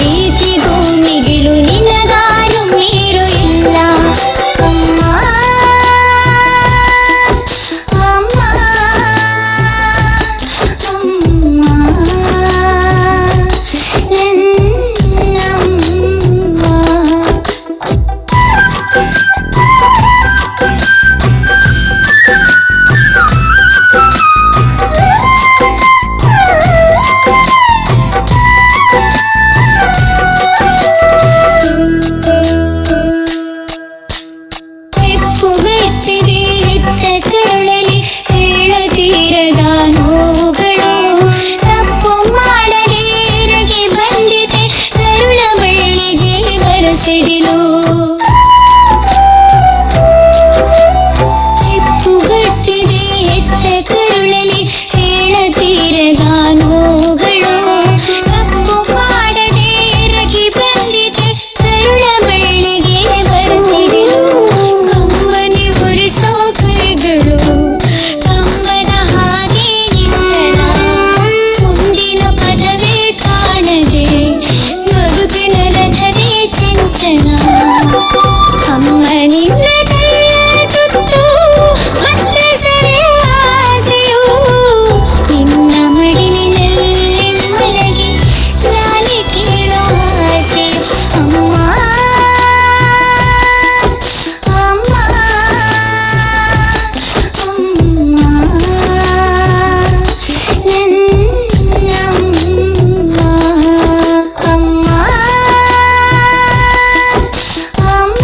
ಪ್ರೀತಿಗೂ ಮಿಗಿಲು ನಿನಗಾರು ನೀರು ಇಲ್ಲ ಅಮ್ಮ ಅಮ್ಮ ಅಮ್ಮ ನನ್ನಮ್ಮ. ಹೆಪ್ಪುಗಟ್ಟಿದೆ ಹೆತ್ತ ಕರುಳಲಿ ಹೇಳತೀರದ ನೋವುಗಳು ತಪ್ಪು ಮಾಡಲಿ ಎರಗಿ ಬಂದಿದೆ ಕರುಳ ಬಳ್ಳಿಗೆ ಬರಸಿಡಿಲು ಹೆಪ್ಪುಗಟ್ಟಿದೆ ಹೆತ್ತ ಕರುಳಲಿ ಹೇಳತೀರದ ನೋವುಗಳು ತಪ್ಪು ಮಾಡದೆ ಎರಗಿ ಬಂದಿದೆ ಕರುಳ ಬಳ್ಳಿಗೆ ಬರಸಿಡಿಲು ಕಂಬನಿ ಉರಿಸೋ ಕೈಗಳು ಕಂಬನ ಹಾಗೆ ನಿಶ್ಚಲ ಮುಂದಿನ ಪದವೇ ಕಾಣದೆ ಬದುಕಿನ ರಥವೇ ಚಂಚಲ ಅಮ್ಮ ನಿನ್ನ ಕೈಯ ತುತ್ತು ಮತ್ತೆ ಸೆರೆ ಆಸೆಯು ನಿನ್ನ ಮಡಿಲಿನಲ್ಲಿ ಮಲಗಿ ಲಾಲಿ ಕೇಳೋ ಆಸೆ ಅಮ್ಮ ಅಮ್ಮ ಅಮ್ಮ ನನ್ನಮ್ಮ ಅಮ್ಮ ಅಮ್ಮ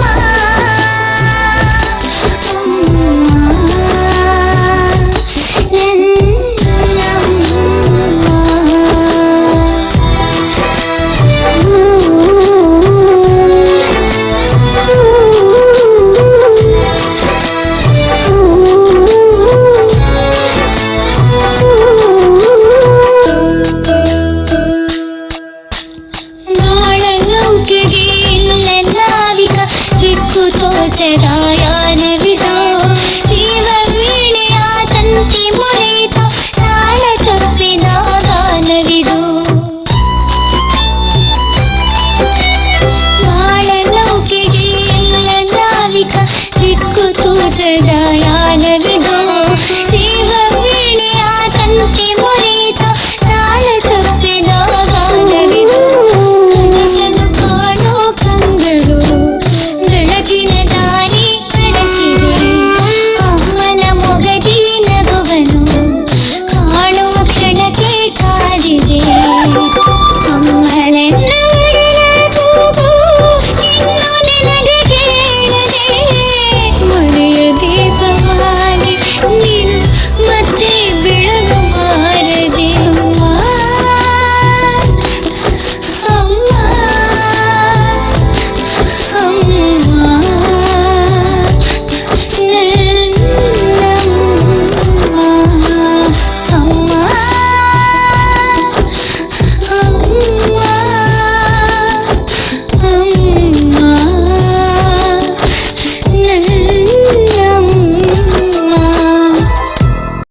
ಬಾಳ ನೌಕೆಗೆ ಇಲ್ಲ ನಾವಿಕ ದಿಕ್ಕು ತೋಚದ ಯಾನವಿದು ಜೀವ ವೀಣೆಯ ತಂತಿ ಮುರಿತ ತಾಳ ತಪ್ಪಿದ ಗಾನವಿದು ಬಾಳ ನೌಕೆಗೆ ಇಲ್ಲ ನಾವಿಕ ದಿಕ್ಕು ತೋಚದ ಯಾನವಿದು